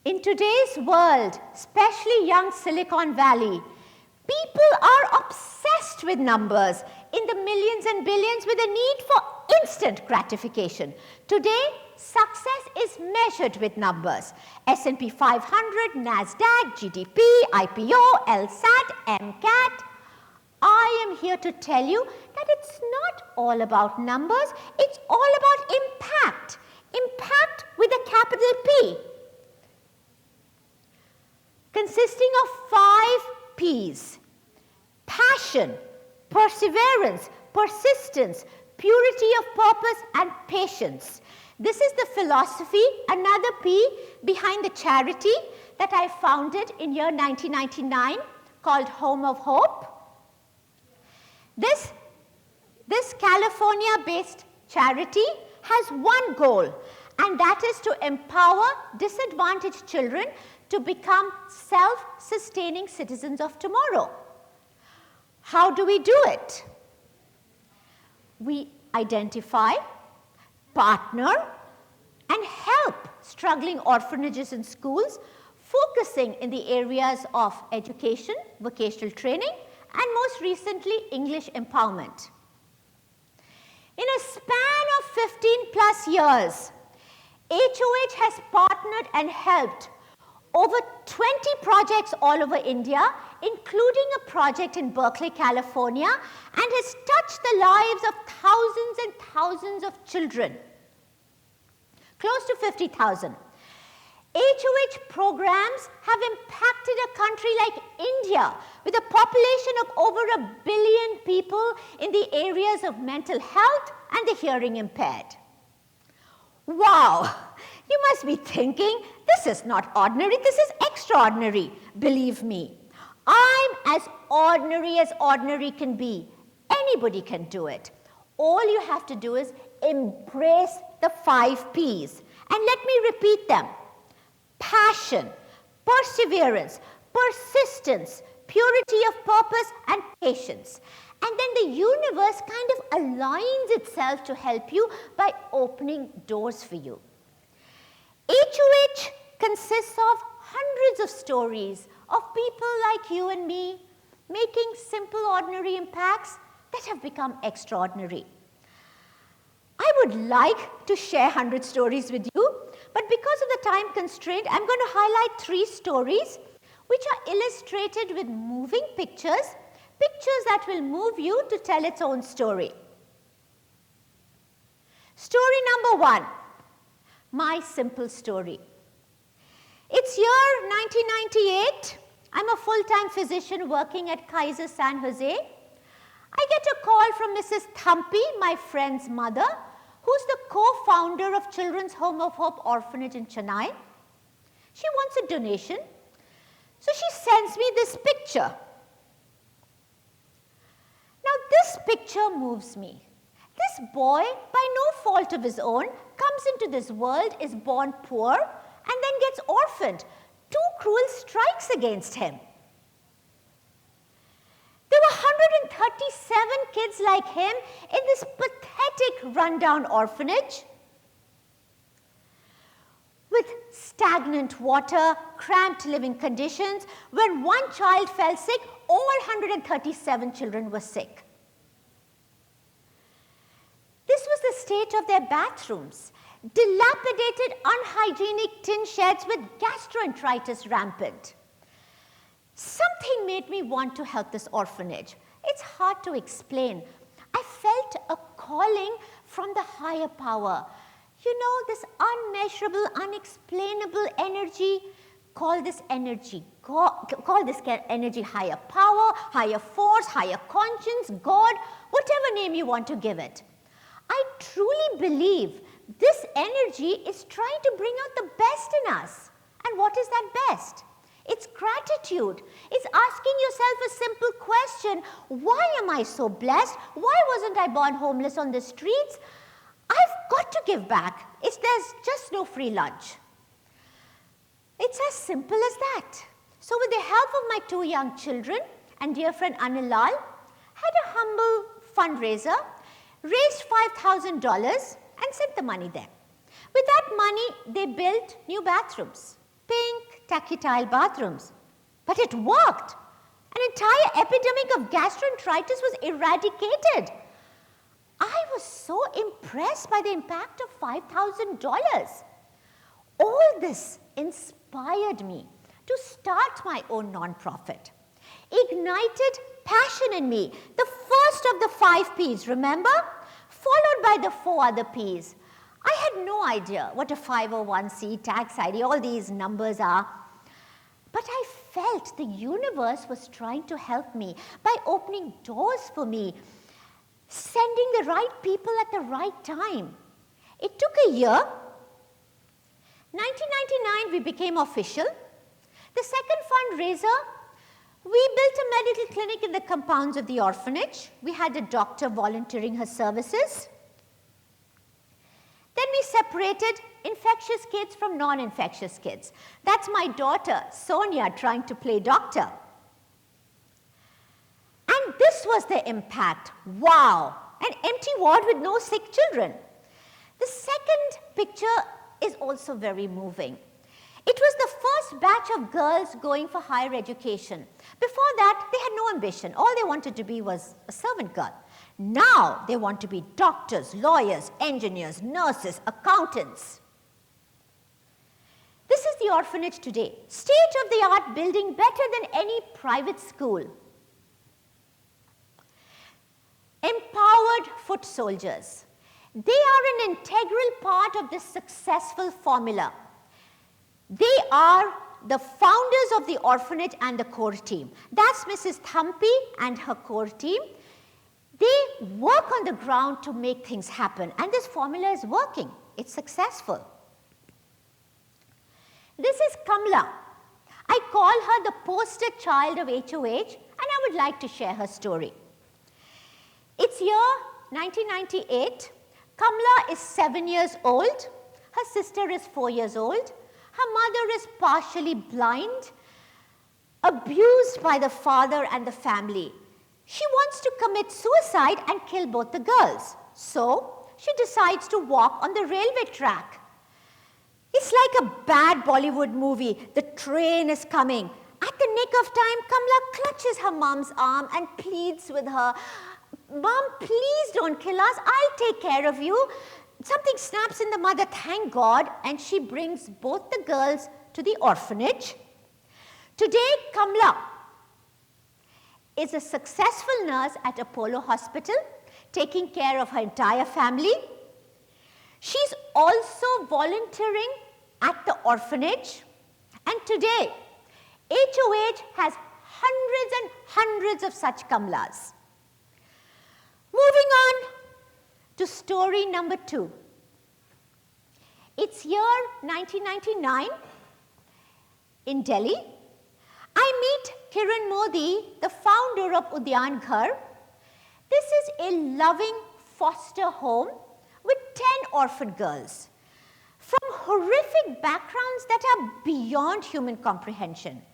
In today's world, especially young Silicon Valley, people are obsessed with numbers in the millions and billions with a need for instant gratification. Today, success is measured with numbers. S&P 500, NASDAQ, GDP, IPO, LSAT, MCAT. I am here to tell you that it's not all about numbers, it's all about impact. Impact with a capital P. Consisting of 5 P's: passion, perseverance, persistence, purity of purpose, and patience. This is the philosophy, another P, behind the charity that I founded in year 1999 called Home of Hope. This California-based charity has one goal, and that is to empower disadvantaged children to become self-sustaining citizens of tomorrow. How do we do it? We identify, partner, and help struggling orphanages and schools, focusing in the areas of education, vocational training, and most recently, English empowerment. In a span of 15 plus years, HOH has partnered and helped over 20 projects all over India, including a project in Berkeley, California, and has touched the lives of thousands and thousands of children, close to 50,000. HOH programs have impacted a country like India with a population of over 1 billion people in the areas of mental health and the hearing impaired. Wow, you must be thinking, this is not ordinary, this is extraordinary. Believe me, I'm as ordinary can be. Anybody can do it. All you have to do is embrace the 5 P's. And let me repeat them: passion, perseverance, persistence, purity of purpose, and patience. And then the universe kind of aligns itself to help you by opening doors for you. HOH consists of hundreds of stories of people like you and me making simple, ordinary impacts that have become extraordinary. I would like to share 100 stories with you, but because of the time constraint, I'm going to highlight 3 stories which are illustrated with moving pictures, pictures that will move you to tell its own story. Story number 1, my simple story. It's year 1998. I'm a full-time physician working at Kaiser San Jose. I get a call from Mrs. Thampi, my friend's mother, who's the co-founder of Children's Home of Hope Orphanage in Chennai. She wants a donation, so she sends me this picture. Now this picture moves me. This boy, by no fault of his own, comes into this world, is born poor, and then gets orphaned. 2 cruel strikes against him. There were 137 kids like him in this pathetic rundown orphanage with stagnant water, cramped living conditions. When one child fell sick, all 137 children were sick. This was the state of their bathrooms. Dilapidated, unhygienic tin sheds with gastroenteritis rampant. Something made me want to help this orphanage. It's hard to explain. I felt a calling from the higher power. You know, this unmeasurable, unexplainable energy. Call this energy, call this energy higher power, higher force, higher conscience, God, whatever name you want to give it. I truly believe this energy is trying to bring out the best in us. And what is that best? It's gratitude. It's asking yourself a simple question: why am I so blessed? Why wasn't I born homeless on the streets? I've got to give back. There's just no free lunch. It's as simple as that. So with the help of my 2 young children and dear friend Anil Lal, had a humble fundraiser, raised $5,000 and sent the money there. With that money, they built new bathrooms. pink tactile bathrooms. But it worked. An entire epidemic of gastroenteritis was eradicated. I was so impressed by the impact of $5,000. All this inspired me to start my own nonprofit. Ignited passion in me, the first of the 5 P's, remember? Followed by the 4 other P's. I had no idea what a 501c, tax ID, all these numbers are. But I felt the universe was trying to help me by opening doors for me, sending the right people at the right time. It took a year. 1999, we became official. The second fundraiser, we built a medical clinic in the compounds of the orphanage. We had a doctor volunteering her services. Then we separated infectious kids from non-infectious kids. That's my daughter, Sonia, trying to play doctor. And this was the impact. Wow! An empty ward with no sick children. The second picture is also very moving. It was the first batch of girls going for higher education. Before that, they had no ambition. All they wanted to be was a servant girl. Now they want to be doctors, lawyers, engineers, nurses, accountants. This is the orphanage today. State-of-the-art building, better than any private school. Empowered foot soldiers. They are an integral part of this successful formula. They are the founders of the orphanage and the core team. That's Mrs. Thampi and her core team. They work on the ground to make things happen, and this formula is working. It's successful. This is Kamla. I call her the poster child of HOH, and I would like to share her story. It's year 1998. Kamla is 7 years old. Her sister is 4 years old. Her mother is partially blind, abused by the father and the family. She wants to commit suicide and kill both the girls. So she decides to walk on the railway track. It's like a bad Bollywood movie. The train is coming. At the nick of time, Kamla clutches her mom's arm and pleads with her, "Mom, please don't kill us. I'll take care of you." Something snaps in the mother, thank God, and she brings both the girls to the orphanage. Today, Kamla is a successful nurse at Apollo Hospital, taking care of her entire family. She's also volunteering at the orphanage, and today, HOH has hundreds and hundreds of such Kamlas. Moving on to story number 2. It's year 1999 in Delhi. I meet Kiran Modi, the founder of Udyan Ghar. This is a loving foster home with 10 orphan girls from horrific backgrounds that are beyond human comprehension.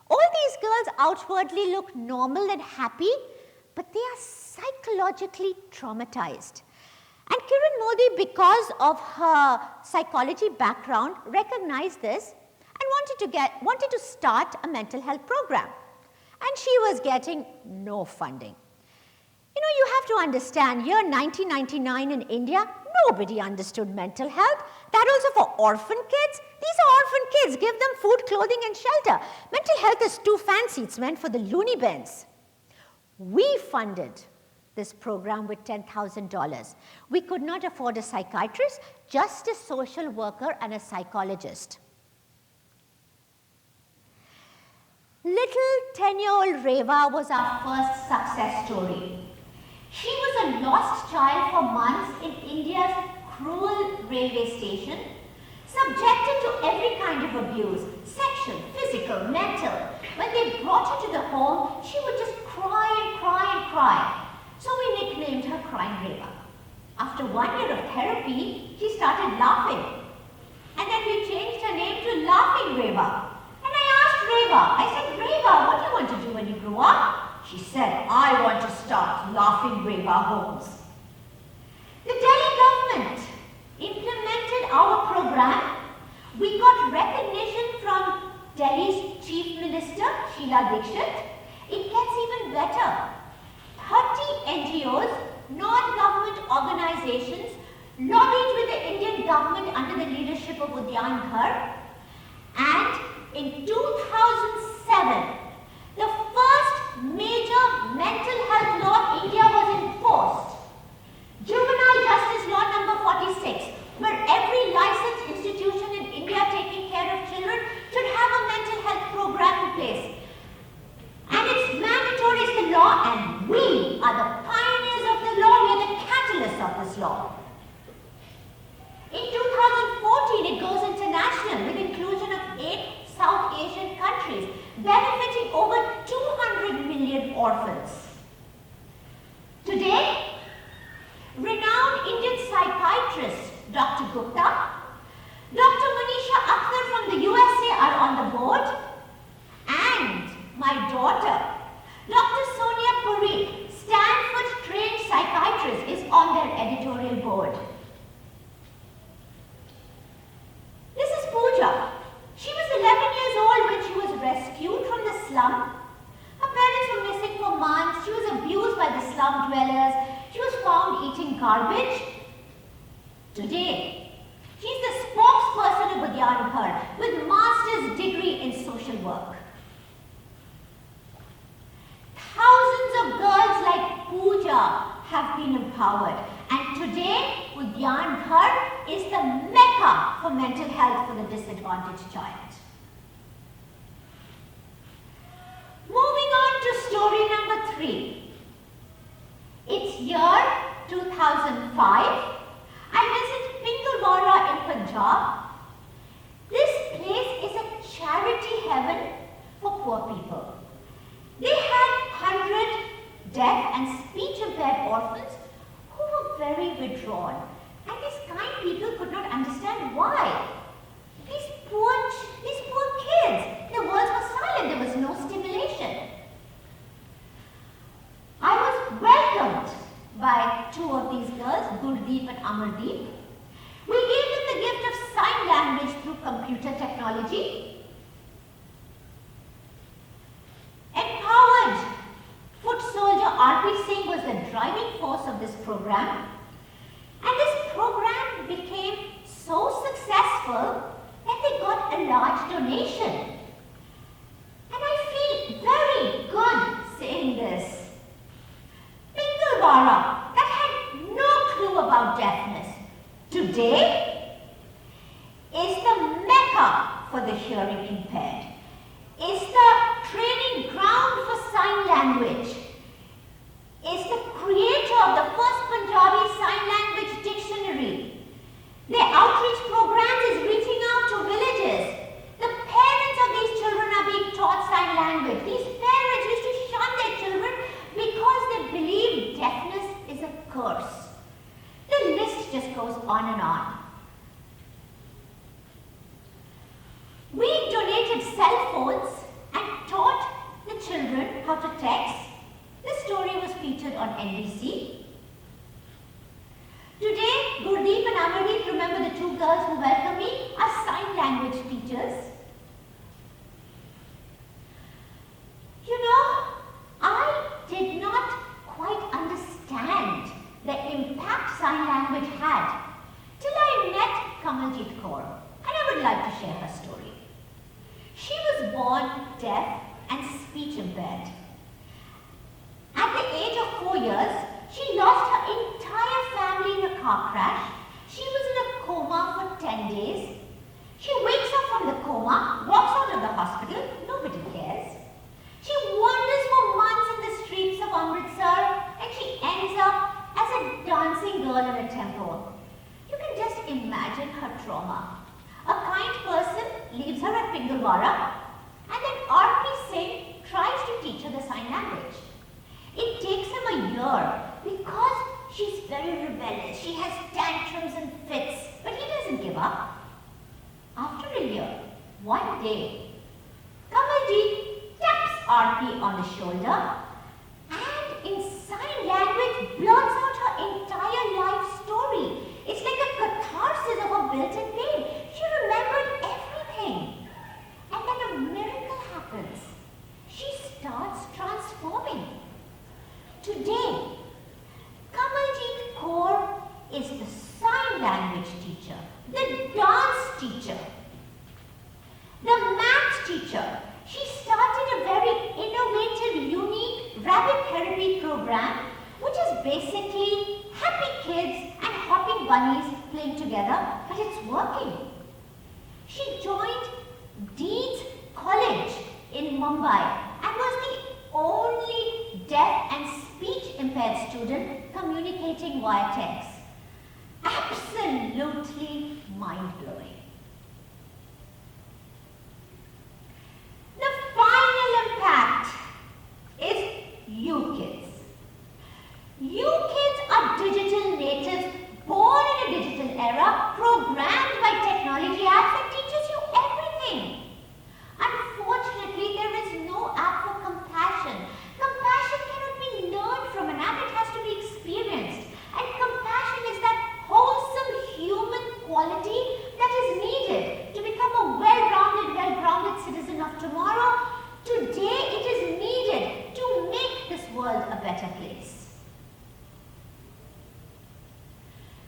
All these girls outwardly look normal and happy, but they are psychologically traumatized. And Kiran Modi, because of her psychology background, recognized this and wanted to start a mental health program. And she was getting no funding. You know, you have to understand, year 1999 in India, nobody understood mental health. That also for orphan kids. These are orphan kids. Give them food, clothing, and shelter. Mental health is too fancy. It's meant for the loony bins. We funded this program with $10,000. We could not afford a psychiatrist, just a social worker and a psychologist. Little 10-year-old Reva was our first success story. She was a lost child for months in India's cruel railway station, subjected to every kind of abuse, sexual, physical, mental. When they brought her to the home, she would just cry and cry and cry. So we nicknamed her Crying Reva. After 1 year of therapy, she started laughing. And then we changed her name to Laughing Reva. And I asked Reva, I said, "Reva, what do you want to do when you grow up?" She said, "I want to start Laughing Reva homes." The Delhi government implemented our program We got recognition from Delhi's Chief Minister, Sheila Dikshit. It gets even better. 30 NGOs, non-government organizations, lobbied with the Indian government under the leadership of Udyan Ghar. And in 2007, the first major mental health law in India was enforced. Juvenile Justice Law number 46, where every licensed institution in India taking care of children should have a mental health program in place. And it's mandatory, it's the law, and we are the pioneers of the law, we are the catalysts of this law. In 2014, it goes international with inclusion of 8 South Asian countries, benefiting over 200 million orphans. Today, renowned Indian psychiatrist Dr. Gupta, Dr. Manisha Akhtar from the USA are on the board, and my daughter, Dr. Sonia Parikh, Stanford-trained psychiatrist, is on their editorial board. This is Pooja. She was 11 years old when she was rescued from the slum. Her parents were missing for months. She was abused by the slum dwellers. She was found eating garbage. Today, she is the spokesperson of Udyan Ghar with master's degree in social work. Thousands of girls like Pooja have been empowered, and today Udyan Ghar is the mecca for mental health for the disadvantaged child. Moving on to story number 3. It's year 2005. I visit Pingalwara in Punjab. This place is a charity heaven for poor people. They had 100 deaf and speech impaired orphans who were very withdrawn. And these kind people could not understand why. These poor kids, their words were silent, there was no stimulation. I was welcomed by 2 of these girls, Gurdeep and Amardeep. We gave them the gift of sign language through computer technology. Empowered foot soldier R.P. Singh was the driving force of this program. And this program became so successful that they got a large donation. And I feel very good saying this. Pingalwara, that had no clue about deafness, today is the mecca for the hearing impaired. Is the training ground for sign language. Is the creator of the first Punjabi Sign Language Dictionary. Their outreach programs is reaching out to villages. The parents of these children are being taught sign language. These parents used to shun their children because they believe deafness is a curse. The list just goes on and on. We donated cell phones and taught the children how to text. This story was featured on NBC. Today, Gurdeep and Amardeep, remember the 2 girls who welcomed me, are sign language teachers. You know, I did not quite understand the impact sign language had till I met Kamaljeet Kaur, and I would like to share her story. She was born deaf and speech impaired. At the age of 4 years, she lost her entire family in a car crash. She was in a coma for 10 days. She wakes up from the coma, walks out of the hospital, nobody cares. She wanders for months in the streets of Amritsar, and she ends up as a dancing girl in a temple. You can just imagine her trauma. A kind person leaves her at Pingalwara, and then R.P. Singh tries to teach her the sign language. It takes him a year because she's very rebellious. She has tantrums and fits, but he doesn't give up. After a year, one day, Kamaljeet taps R.P. on the shoulder and in sign language blurts out her entire life story. It's like a catharsis of her built-in pain. She remembered Mumbai and was the only deaf and speech impaired student communicating via text. Absolutely mind-blowing. The final impact is you kids. You kids are digital natives born in a digital era, programmed by technology apps that teaches you everything. Unfortunately, there is no app for compassion. Compassion cannot be learned from an app, it has to be experienced. And compassion is that wholesome human quality that is needed to become a well-grounded citizen of tomorrow. Today, it is needed to make this world a better place.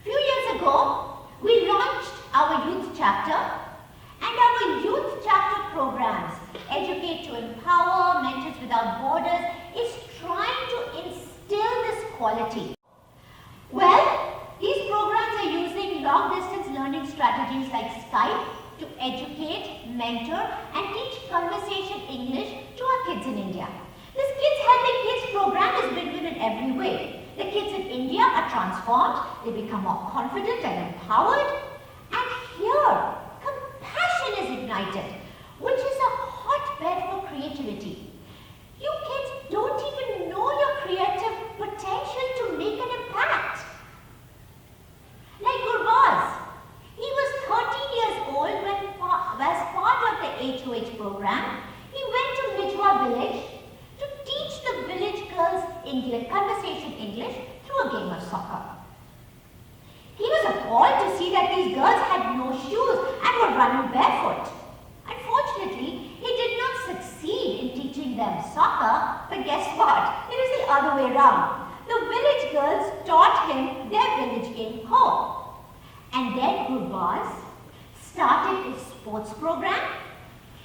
A few years ago, we launched our youth chapter, and our youth chapter programs, Educate to Empower, Mentors Without Borders, is trying to instill this quality. Well, these programs are using long-distance learning strategies like Skype to educate, mentor, and teach conversation English to our kids in India. This Kids Helping Kids program is win-win in every way. The kids in India are transformed, they become more confident and empowered, and here, compassion is ignited, which is a hotbed for creativity. You kids don't even know your creative potential to make an impact. Like Gurbaz, he was 13 years old when, as part of the HOH program, he went to Mijwa village to teach the village girls English, conversation English through a game of soccer. He was appalled to see that these girls had no shoes and were running barefoot. Unfortunately, he did not succeed in teaching them soccer, but guess what? It was the other way around. The village girls taught him their village game home. And then Gurbaz started his sports program.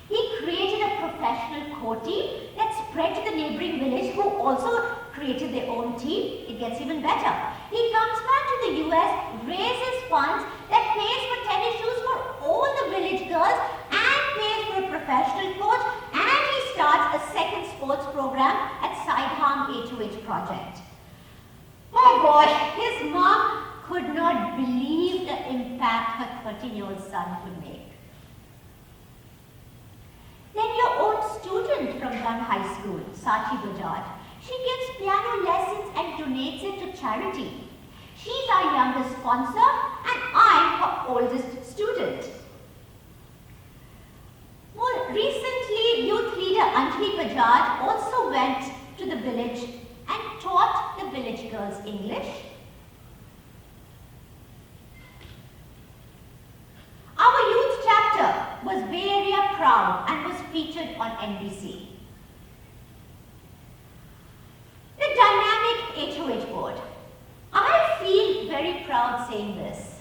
He created a professional core team that spread to the neighboring village, who also created their own team. It gets even better. He comes back to the US, raises funds that pays for tennis shoes for all the village girls and pays for a professional coach, and he starts a second sports program at Sideham HOH project. Oh boy, his mom could not believe the impact her 13-year-old son could make. Then your own student from Gun High School, Sachi Bajaj, she gives piano lessons and donates it to charity. She's our youngest sponsor and I'm her oldest student. More recently, youth leader Anjali Bajaj also went to the village and taught the village girls English. Our youth chapter was very proud and was featured on NBC. The dynamic HOH board. I feel very proud saying this.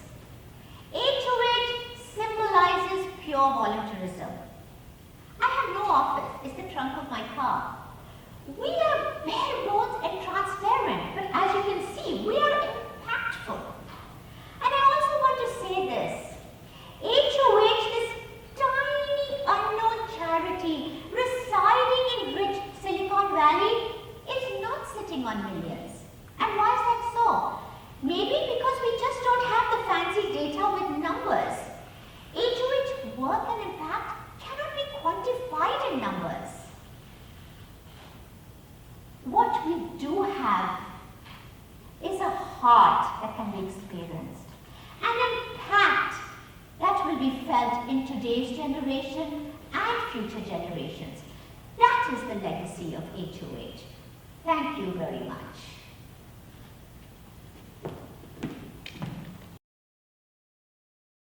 HOH symbolizes pure volunteerism. I have no office, it's the trunk of my car. We are bare bones and transparent, but as you can see, we are impactful. And I also want to say this. HOH, this tiny unknown charity residing in rich Silicon Valley, is not sitting on millions. And why is that so? Maybe because we just don't have the fancy data with numbers. HOH work and impact cannot be quantified in numbers. What we do have is a heart that can be experienced, an impact that will be felt in today's generation and future generations. That is the legacy of HOH. Thank you very much.